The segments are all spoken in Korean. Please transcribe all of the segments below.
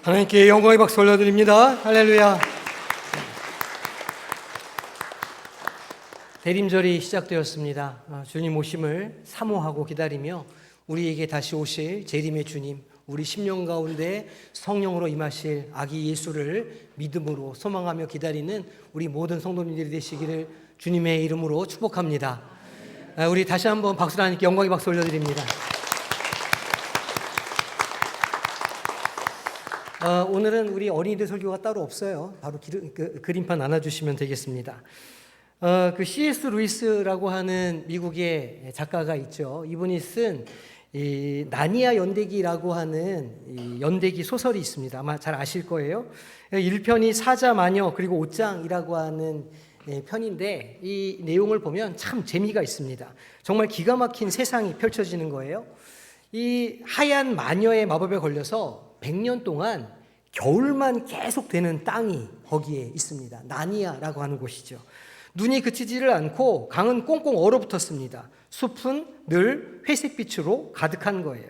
하나님께 영광의 박수 올려드립니다. 할렐루야. 대림절이 시작되었습니다. 주님 오심을 사모하고 기다리며 우리에게 다시 오실 재림의 주님, 우리 심령 가운데 성령으로 임하실 아기 예수를 믿음으로 소망하며 기다리는 우리 모든 성도님들이 되시기를 주님의 이름으로 축복합니다. 우리 다시 한번 박수로 하나님께 영광의 박수 올려드립니다. 오늘은 우리 어린이들 설교가 따로 없어요. 바로 그림판 나눠주시면 되겠습니다. C.S. 루이스라고 하는 미국의 작가가 있죠. 이분이 쓴 이 나니아 연대기라고 하는 이 연대기 소설이 있습니다. 아마 잘 아실 거예요. 1편이 사자 마녀 그리고 옷장이라고 하는 편인데 이 내용을 보면 참 재미가 있습니다. 정말 기가 막힌 세상이 펼쳐지는 거예요. 이 하얀 마녀의 마법에 걸려서 100년 동안 겨울만 계속 되는 땅이 거기에 있습니다. 나니아라고 하는 곳이죠. 눈이 그치지를 않고 강은 꽁꽁 얼어붙었습니다. 숲은 늘 회색빛으로 가득한 거예요.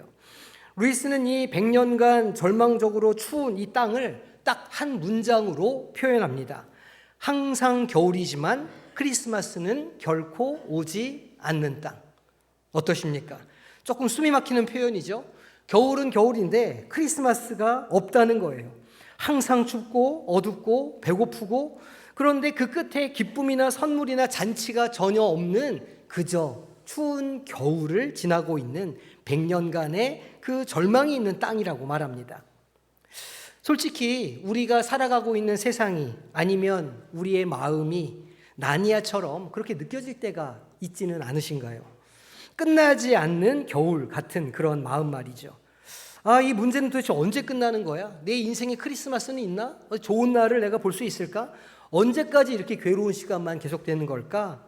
루이스는 이 100년간 절망적으로 추운 이 땅을 딱 한 문장으로 표현합니다. 항상 겨울이지만 크리스마스는 결코 오지 않는 땅. 어떠십니까? 조금 숨이 막히는 표현이죠. 겨울은 겨울인데 크리스마스가 없다는 거예요. 항상 춥고 어둡고 배고프고 그런데 그 끝에 기쁨이나 선물이나 잔치가 전혀 없는 그저 추운 겨울을 지나고 있는 100년간의 그 절망이 있는 땅이라고 말합니다. 솔직히 우리가 살아가고 있는 세상이 아니면 우리의 마음이 나니아처럼 그렇게 느껴질 때가 있지는 않으신가요? 끝나지 않는 겨울 같은 그런 마음 말이죠. 이 문제는 도대체 언제 끝나는 거야? 내 인생에 크리스마스는 있나? 좋은 날을 내가 볼 수 있을까? 언제까지 이렇게 괴로운 시간만 계속되는 걸까?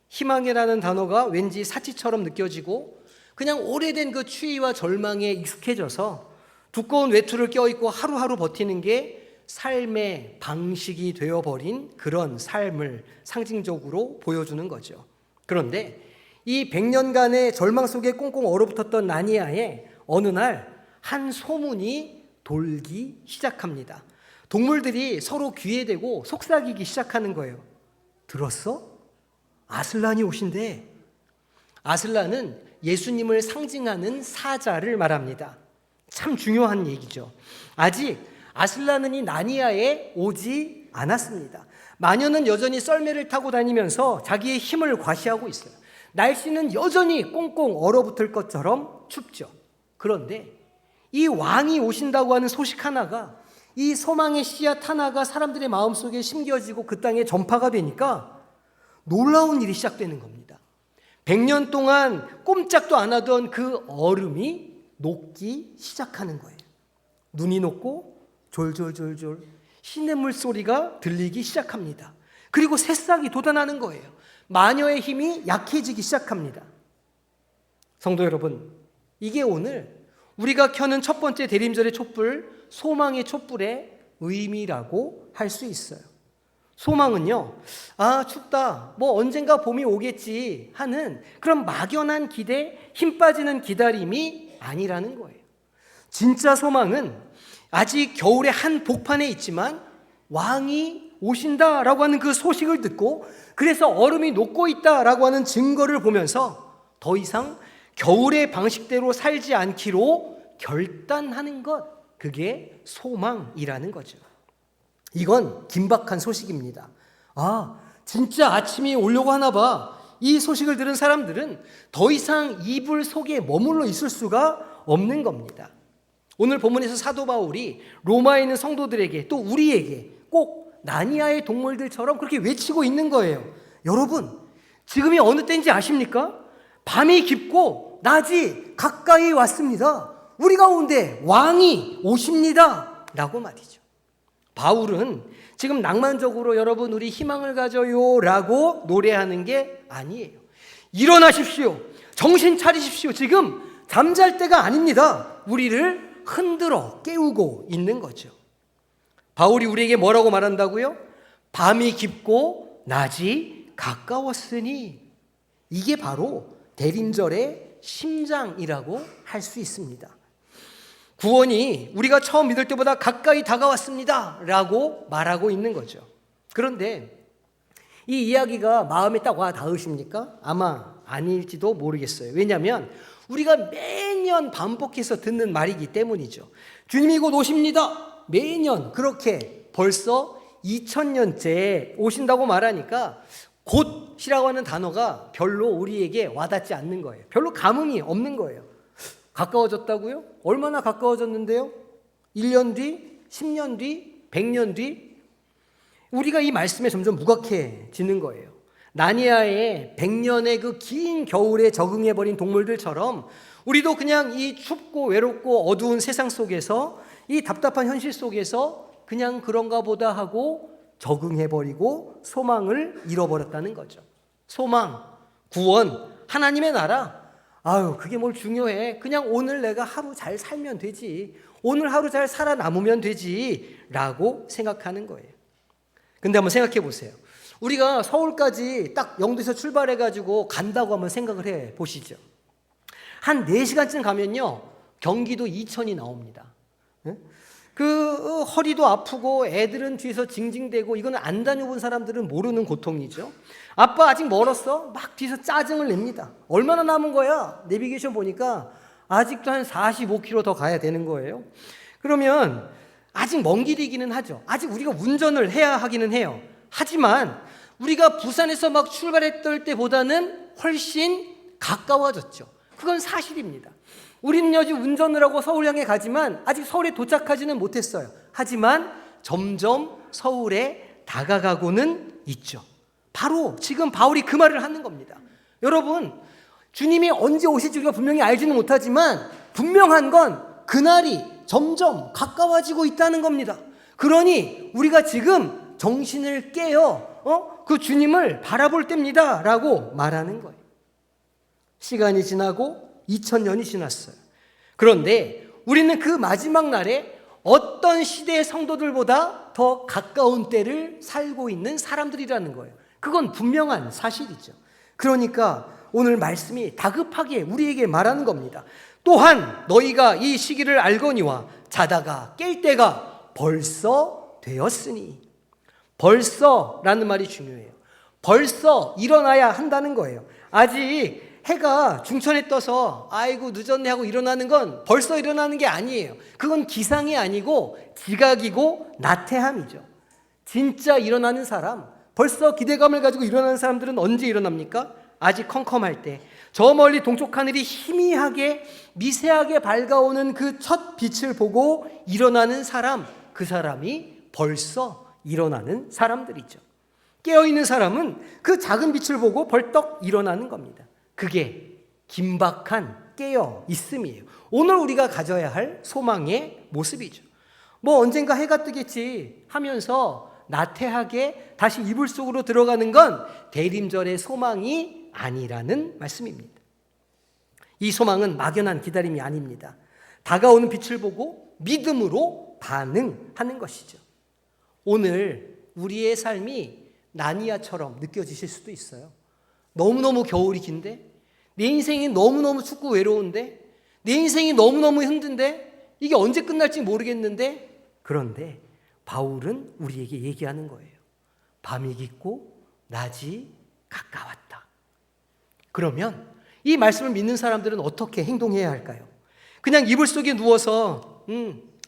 희망이라는 단어가 왠지 사치처럼 느껴지고 그냥 오래된 그 추위와 절망에 익숙해져서 두꺼운 외투를 껴입고 하루하루 버티는 게 삶의 방식이 되어버린 그런 삶을 상징적으로 보여주는 거죠. 그런데 이 100년간의 절망 속에 꽁꽁 얼어붙었던 나니아에 어느 날 한 소문이 돌기 시작합니다. 동물들이 서로 귀에 대고 속삭이기 시작하는 거예요. 들었어? 아슬란이 오신대. 아슬란은 예수님을 상징하는 사자를 말합니다. 참 중요한 얘기죠. 아직 아슬란은 이 나니아에 오지 않았습니다. 마녀는 여전히 썰매를 타고 다니면서 자기의 힘을 과시하고 있어요. 날씨는 여전히 꽁꽁 얼어붙을 것처럼 춥죠. 그런데 이 왕이 오신다고 하는 소식 하나가, 이 소망의 씨앗 하나가 사람들의 마음속에 심겨지고 그 땅에 전파가 되니까 놀라운 일이 시작되는 겁니다. 100년 동안 꼼짝도 안 하던 그 얼음이 녹기 시작하는 거예요. 눈이 녹고 졸졸졸졸 시냇물 소리가 들리기 시작합니다. 그리고 새싹이 돋아나는 거예요. 마녀의 힘이 약해지기 시작합니다. 성도 여러분, 이게 오늘 우리가 켜는 첫 번째 대림절의 촛불, 소망의 촛불의 의미라고 할 수 있어요. 소망은요, 춥다, 언젠가 봄이 오겠지 하는 그런 막연한 기대, 힘 빠지는 기다림이 아니라는 거예요. 진짜 소망은 아직 겨울의 한 복판에 있지만 왕이 오신다라고 하는 그 소식을 듣고 그래서 얼음이 녹고 있다라고 하는 증거를 보면서 더 이상 겨울의 방식대로 살지 않기로 결단하는 것, 그게 소망이라는 거죠. 이건 긴박한 소식입니다. 진짜 아침이 오려고 하나 봐. 이 소식을 들은 사람들은 더 이상 이불 속에 머물러 있을 수가 없는 겁니다. 오늘 본문에서 사도 바울이 로마에 있는 성도들에게 또 우리에게 꼭 나니아의 동물들처럼 그렇게 외치고 있는 거예요. 여러분, 지금이 어느 때인지 아십니까? 밤이 깊고 낮이 가까이 왔습니다. 우리 가운데 왕이 오십니다. 라고 말이죠. 바울은 지금 낭만적으로 여러분 우리 희망을 가져요 라고 노래하는 게 아니에요. 일어나십시오. 정신 차리십시오. 지금 잠잘 때가 아닙니다. 우리를 흔들어 깨우고 있는 거죠. 바울이 우리에게 뭐라고 말한다고요? 밤이 깊고 낮이 가까웠으니. 이게 바로 대림절의 심장이라고 할 수 있습니다. 구원이 우리가 처음 믿을 때보다 가까이 다가왔습니다 라고 말하고 있는 거죠. 그런데 이 이야기가 마음에 딱 와 닿으십니까? 아마 아닐지도 모르겠어요. 왜냐하면 우리가 매년 반복해서 듣는 말이기 때문이죠. 주님이 곧 오십니다. 매년 그렇게 벌써 2000년째 오신다고 말하니까 곧이라고 하는 단어가 별로 우리에게 와닿지 않는 거예요. 별로 감흥이 없는 거예요. 가까워졌다고요? 얼마나 가까워졌는데요? 1년 뒤, 10년 뒤, 100년 뒤? 우리가 이 말씀에 점점 무각해지는 거예요. 나니아의 100년의 그 긴 겨울에 적응해버린 동물들처럼 우리도 그냥 이 춥고 외롭고 어두운 세상 속에서 이 답답한 현실 속에서 그냥 그런가 보다 하고 적응해버리고 소망을 잃어버렸다는 거죠. 소망, 구원, 하나님의 나라, 아유 그게 뭘 중요해. 그냥 오늘 내가 하루 잘 살면 되지. 오늘 하루 잘 살아남으면 되지 라고 생각하는 거예요. 근데 한번 생각해 보세요. 우리가 서울까지 딱 영도에서 출발해가지고 간다고 한번 생각을 해 보시죠. 한 4시간쯤 가면요 경기도 이천이 나옵니다. 그 허리도 아프고 애들은 뒤에서 징징대고, 이거는 안 다녀본 사람들은 모르는 고통이죠. 아빠 아직 멀었어? 막 뒤에서 짜증을 냅니다. 얼마나 남은 거야? 내비게이션 보니까 아직도 한 45km 더 가야 되는 거예요. 그러면 아직 먼 길이기는 하죠. 아직 우리가 운전을 해야 하기는 해요. 하지만 우리가 부산에서 막 출발했던 때보다는 훨씬 가까워졌죠. 그건 사실입니다. 우리는 요즘 운전을 하고 서울 향해 가지만 아직 서울에 도착하지는 못했어요. 하지만 점점 서울에 다가가고는 있죠. 바로 지금 바울이 그 말을 하는 겁니다. 여러분, 주님이 언제 오실지 우리가 분명히 알지는 못하지만 분명한 건 그날이 점점 가까워지고 있다는 겁니다. 그러니 우리가 지금 정신을 깨어 그 주님을 바라볼 때입니다 라고 말하는 거예요. 시간이 지나고 2000년이 지났어요. 그런데 우리는 그 마지막 날에 어떤 시대의 성도들보다 더 가까운 때를 살고 있는 사람들이라는 거예요. 그건 분명한 사실이죠. 그러니까 오늘 말씀이 다급하게 우리에게 말하는 겁니다. 또한 너희가 이 시기를 알거니와 자다가 깰 때가 벌써 되었으니. 벌써라는 말이 중요해요. 벌써 일어나야 한다는 거예요. 아직 해가 중천에 떠서 아이고 늦었네 하고 일어나는 건 벌써 일어나는 게 아니에요. 그건 기상이 아니고 지각이고 나태함이죠. 진짜 일어나는 사람, 벌써 기대감을 가지고 일어나는 사람들은 언제 일어납니까? 아직 컴컴할 때, 저 멀리 동쪽 하늘이 희미하게 미세하게 밝아오는 그 첫 빛을 보고 일어나는 사람, 그 사람이 벌써 일어나는 사람들이죠. 깨어있는 사람은 그 작은 빛을 보고 벌떡 일어나는 겁니다. 그게 긴박한 깨어 있음이에요. 오늘 우리가 가져야 할 소망의 모습이죠. 뭐 언젠가 해가 뜨겠지 하면서 나태하게 다시 이불 속으로 들어가는 건 대림절의 소망이 아니라는 말씀입니다. 이 소망은 막연한 기다림이 아닙니다. 다가오는 빛을 보고 믿음으로 반응하는 것이죠. 오늘 우리의 삶이 나니아처럼 느껴지실 수도 있어요. 너무너무 겨울이 긴데, 내 인생이 너무너무 춥고 외로운데, 내 인생이 너무너무 힘든데, 이게 언제 끝날지 모르겠는데, 그런데 바울은 우리에게 얘기하는 거예요. 밤이 깊고 낮이 가까웠다. 그러면 이 말씀을 믿는 사람들은 어떻게 행동해야 할까요? 그냥 이불 속에 누워서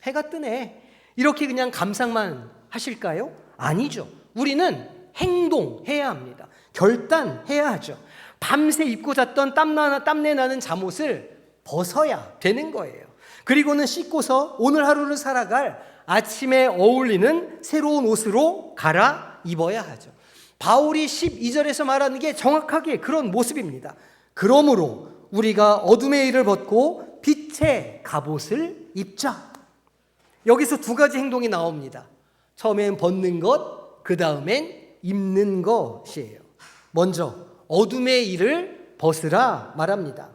해가 뜨네 이렇게 그냥 감상만 하실까요? 아니죠. 우리는 행동해야 합니다. 결단해야 하죠. 밤새 입고 잤던 땀내 나는 잠옷을 벗어야 되는 거예요. 그리고는 씻고서 오늘 하루를 살아갈 아침에 어울리는 새로운 옷으로 갈아입어야 하죠. 바울이 12절에서 말하는 게 정확하게 그런 모습입니다. 그러므로 우리가 어둠의 일을 벗고 빛의 갑옷을 입자. 여기서 두 가지 행동이 나옵니다. 처음엔 벗는 것, 그 다음엔 입는 것이에요. 먼저 어둠의 일을 벗으라 말합니다.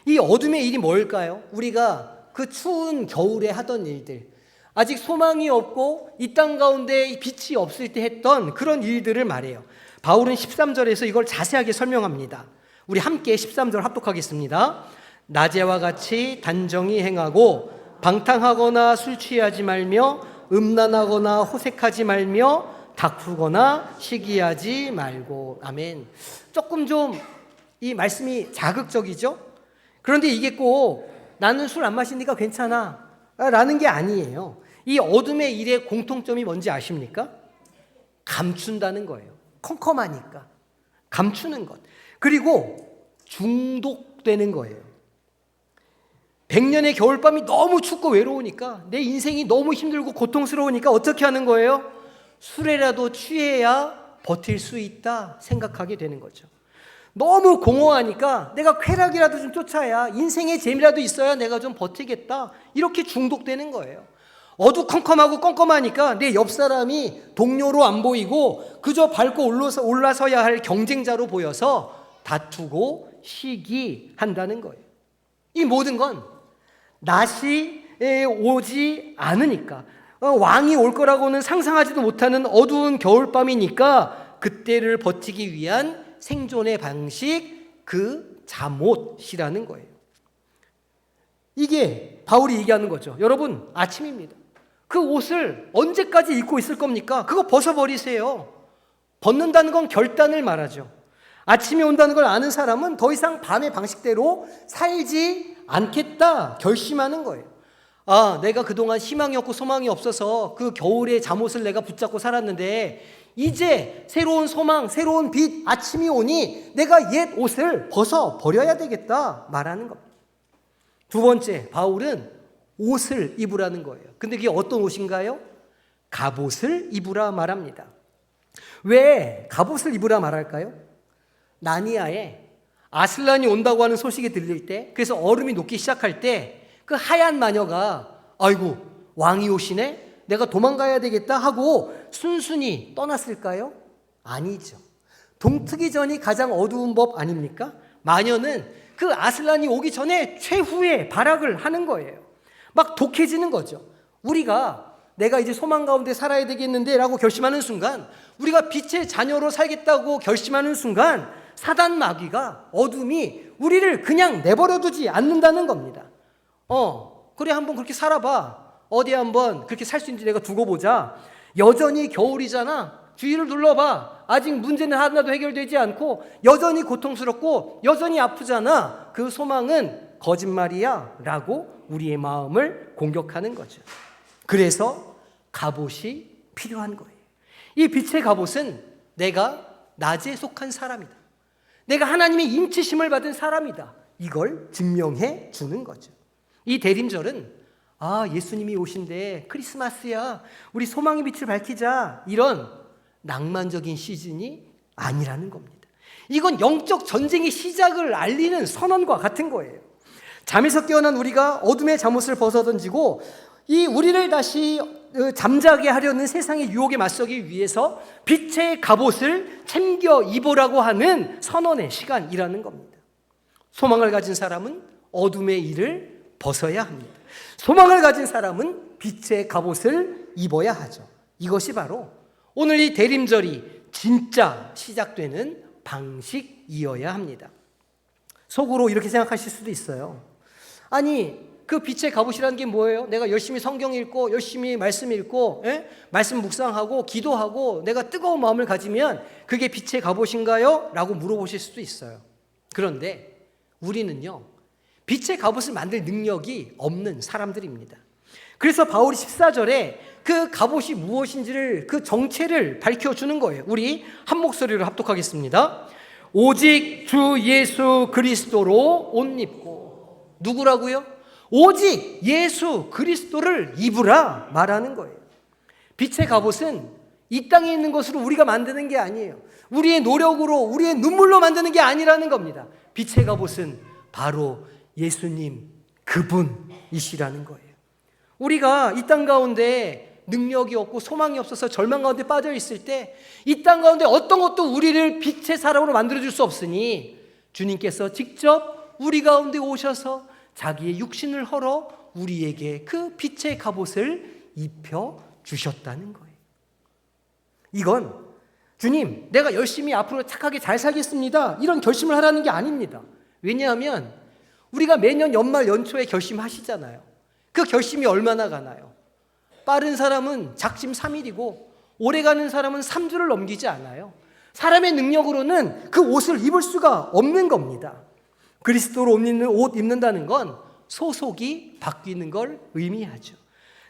이 어둠의 일이 뭘까요? 우리가 그 추운 겨울에 하던 일들, 아직 소망이 없고 이 땅 가운데 빛이 없을 때 했던 그런 일들을 말해요. 바울은 13절에서 이걸 자세하게 설명합니다. 우리 함께 13절 합독하겠습니다. 낮에와 같이 단정히 행하고 방탕하거나 술 취하지 말며 음란하거나 호색하지 말며 다투거나 시기하지 말고. 아멘. 조금 좀 이 말씀이 자극적이죠? 그런데 이게 꼭 나는 술 안 마시니까 괜찮아 라는 게 아니에요. 이 어둠의 일의 공통점이 뭔지 아십니까? 감춘다는 거예요. 컴컴하니까 감추는 것. 그리고 중독되는 거예요. 100년의 겨울밤이 너무 춥고 외로우니까, 내 인생이 너무 힘들고 고통스러우니까 어떻게 하는 거예요? 술에라도 취해야 버틸 수 있다 생각하게 되는 거죠. 너무 공허하니까 내가 쾌락이라도 좀 쫓아야, 인생의 재미라도 있어야 내가 좀 버티겠다, 이렇게 중독되는 거예요. 어두컴컴하고 껌껌하니까 내 옆 사람이 동료로 안 보이고 그저 밟고 올라서야 할 경쟁자로 보여서 다투고 시기한다는 거예요. 이 모든 건 낮이 오지 않으니까, 왕이 올 거라고는 상상하지도 못하는 어두운 겨울밤이니까 그때를 버티기 위한 생존의 방식, 그 잠옷이라는 거예요. 이게 바울이 얘기하는 거죠. 여러분, 아침입니다. 그 옷을 언제까지 입고 있을 겁니까? 그거 벗어버리세요. 벗는다는 건 결단을 말하죠. 아침이 온다는 걸 아는 사람은 더 이상 밤의 방식대로 살지 않겠다 결심하는 거예요. 아, 내가 그동안 희망이 없고 소망이 없어서 그 겨울의 잠옷을 내가 붙잡고 살았는데 이제 새로운 소망, 새로운 빛, 아침이 오니 내가 옛 옷을 벗어버려야 되겠다 말하는 겁니다. 두 번째, 바울은 옷을 입으라는 거예요. 근데 그게 어떤 옷인가요? 갑옷을 입으라 말합니다. 왜 갑옷을 입으라 말할까요? 나니아에 아슬란이 온다고 하는 소식이 들릴 때, 그래서 얼음이 녹기 시작할 때 그 하얀 마녀가 아이고 왕이 오시네, 내가 도망가야 되겠다 하고 순순히 떠났을까요? 아니죠. 동트기 전이 가장 어두운 법 아닙니까? 마녀는 그 아슬란이 오기 전에 최후의 발악을 하는 거예요. 막 독해지는 거죠. 우리가 내가 이제 소망 가운데 살아야 되겠는데 라고 결심하는 순간, 우리가 빛의 자녀로 살겠다고 결심하는 순간 사단 마귀가, 어둠이 우리를 그냥 내버려두지 않는다는 겁니다. 그래 한번 그렇게 살아봐. 어디 한번 그렇게 살 수 있는지 내가 두고 보자. 여전히 겨울이잖아. 주위를 둘러봐. 아직 문제는 하나도 해결되지 않고 여전히 고통스럽고 여전히 아프잖아. 그 소망은 거짓말이야 라고 우리의 마음을 공격하는 거죠. 그래서 갑옷이 필요한 거예요. 이 빛의 갑옷은 내가 낮에 속한 사람이다, 내가 하나님의 인치심을 받은 사람이다, 이걸 증명해 주는 거죠. 이 대림절은 예수님이 오신대, 크리스마스야, 우리 소망의 빛을 밝히자, 이런 낭만적인 시즌이 아니라는 겁니다. 이건 영적 전쟁의 시작을 알리는 선언과 같은 거예요. 잠에서 깨어난 우리가 어둠의 잠옷을 벗어던지고 이 우리를 다시 잠자게 하려는 세상의 유혹에 맞서기 위해서 빛의 갑옷을 챙겨 입으라고 하는 선언의 시간이라는 겁니다. 소망을 가진 사람은 어둠의 일을 벗어야 합니다. 소망을 가진 사람은 빛의 갑옷을 입어야 하죠. 이것이 바로 오늘 이 대림절이 진짜 시작되는 방식이어야 합니다. 속으로 이렇게 생각하실 수도 있어요. 아니, 그 빛의 갑옷이라는 게 뭐예요? 내가 열심히 성경 읽고 열심히 말씀 읽고 말씀 묵상하고 기도하고 내가 뜨거운 마음을 가지면 그게 빛의 갑옷인가요? 라고 물어보실 수도 있어요. 그런데 우리는요, 빛의 갑옷을 만들 능력이 없는 사람들입니다. 그래서 바울이 14절에 그 갑옷이 무엇인지를, 그 정체를 밝혀주는 거예요. 우리 한 목소리로 합독하겠습니다. 오직 주 예수 그리스도로 옷 입고. 누구라고요? 오직 예수 그리스도를 입으라 말하는 거예요. 빛의 갑옷은 이 땅에 있는 것으로 우리가 만드는 게 아니에요. 우리의 노력으로, 우리의 눈물로 만드는 게 아니라는 겁니다. 빛의 갑옷은 바로 예수님 그분이시라는 거예요. 우리가 이 땅 가운데 능력이 없고 소망이 없어서 절망 가운데 빠져 있을 때 이 땅 가운데 어떤 것도 우리를 빛의 사람으로 만들어줄 수 없으니 주님께서 직접 우리 가운데 오셔서 자기의 육신을 헐어 우리에게 그 빛의 갑옷을 입혀주셨다는 거예요. 이건 주님, 내가 열심히 앞으로 착하게 잘 살겠습니다, 이런 결심을 하라는 게 아닙니다. 왜냐하면 우리가 매년 연말 연초에 결심하시잖아요. 그 결심이 얼마나 가나요? 빠른 사람은 작심 3일이고 오래가는 사람은 3주를 넘기지 않아요. 사람의 능력으로는 그 옷을 입을 수가 없는 겁니다. 그리스도로 옷 입는다는 건 소속이 바뀌는 걸 의미하죠.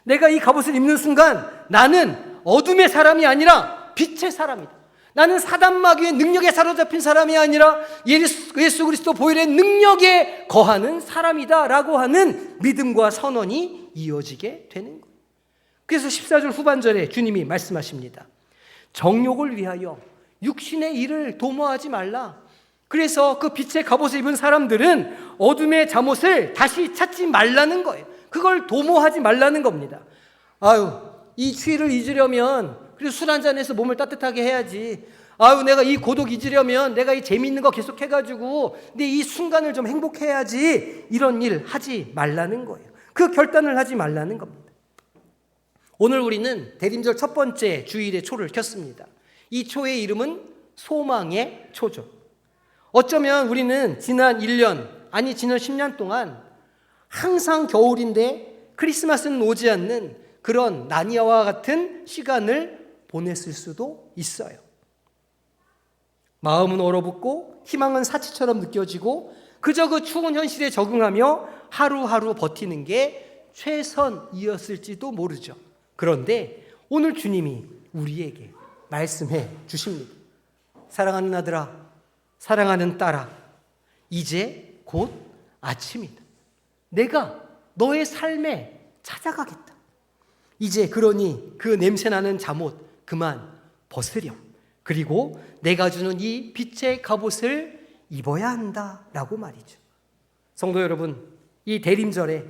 내가 이 갑옷을 입는 순간 나는 어둠의 사람이 아니라 빛의 사람이다. 나는 사단마귀의 능력에 사로잡힌 사람이 아니라 예수 그리스도 보혈의 능력에 거하는 사람이다 라고 하는 믿음과 선언이 이어지게 되는 거예요. 그래서 14절 후반절에 주님이 말씀하십니다. 정욕을 위하여 육신의 일을 도모하지 말라. 그래서 그 빛의 갑옷을 입은 사람들은 어둠의 잠옷을 다시 찾지 말라는 거예요. 그걸 도모하지 말라는 겁니다. 이 추위를 잊으려면 그래서 술 한잔해서 몸을 따뜻하게 해야지. 내가 이 고독 잊으려면 내가 이 재미있는 거 계속 해가지고 내 이 순간을 좀 행복해야지. 이런 일 하지 말라는 거예요. 그 결단을 하지 말라는 겁니다. 오늘 우리는 대림절 첫 번째 주일의 초를 켰습니다. 이 초의 이름은 소망의 초죠. 어쩌면 우리는 지난 1년, 아니 지난 10년 동안 항상 겨울인데 크리스마스는 오지 않는 그런 나니아와 같은 시간을 보냈을 수도 있어요. 마음은 얼어붙고 희망은 사치처럼 느껴지고 그저 그 추운 현실에 적응하며 하루하루 버티는 게 최선이었을지도 모르죠. 그런데 오늘 주님이 우리에게 말씀해 주십니다. 사랑하는 아들아, 사랑하는 딸아, 이제 곧 아침이다. 내가 너의 삶에 찾아가겠다. 이제 그러니 그 냄새나는 잠옷 그만 벗으렴. 그리고 내가 주는 이 빛의 갑옷을 입어야 한다라고 말이죠. 성도 여러분, 이 대림절에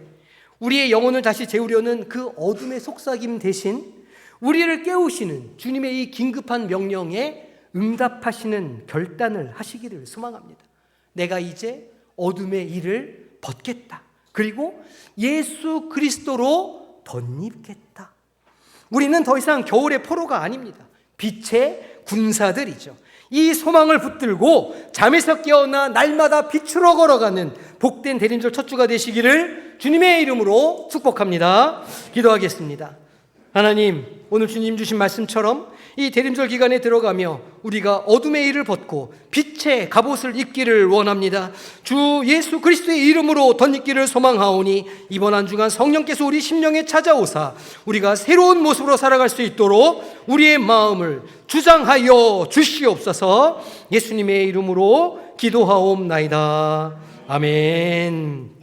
우리의 영혼을 다시 재우려는 그 어둠의 속삭임 대신 우리를 깨우시는 주님의 이 긴급한 명령에 응답하시는 결단을 하시기를 소망합니다. 내가 이제 어둠의 일을 벗겠다. 그리고 예수 그리스도로 덧입겠다. 우리는 더 이상 겨울의 포로가 아닙니다. 빛의 군사들이죠. 이 소망을 붙들고 잠에서 깨어나 날마다 빛으로 걸어가는 복된 대림절 첫 주가 되시기를 주님의 이름으로 축복합니다. 기도하겠습니다. 하나님, 오늘 주님 주신 말씀처럼 이 대림절 기간에 들어가며 우리가 어둠의 일을 벗고 빛의 갑옷을 입기를 원합니다. 주 예수 그리스도의 이름으로 덧입기를 소망하오니 이번 한 주간 성령께서 우리 심령에 찾아오사 우리가 새로운 모습으로 살아갈 수 있도록 우리의 마음을 주장하여 주시옵소서. 예수님의 이름으로 기도하옵나이다. 아멘.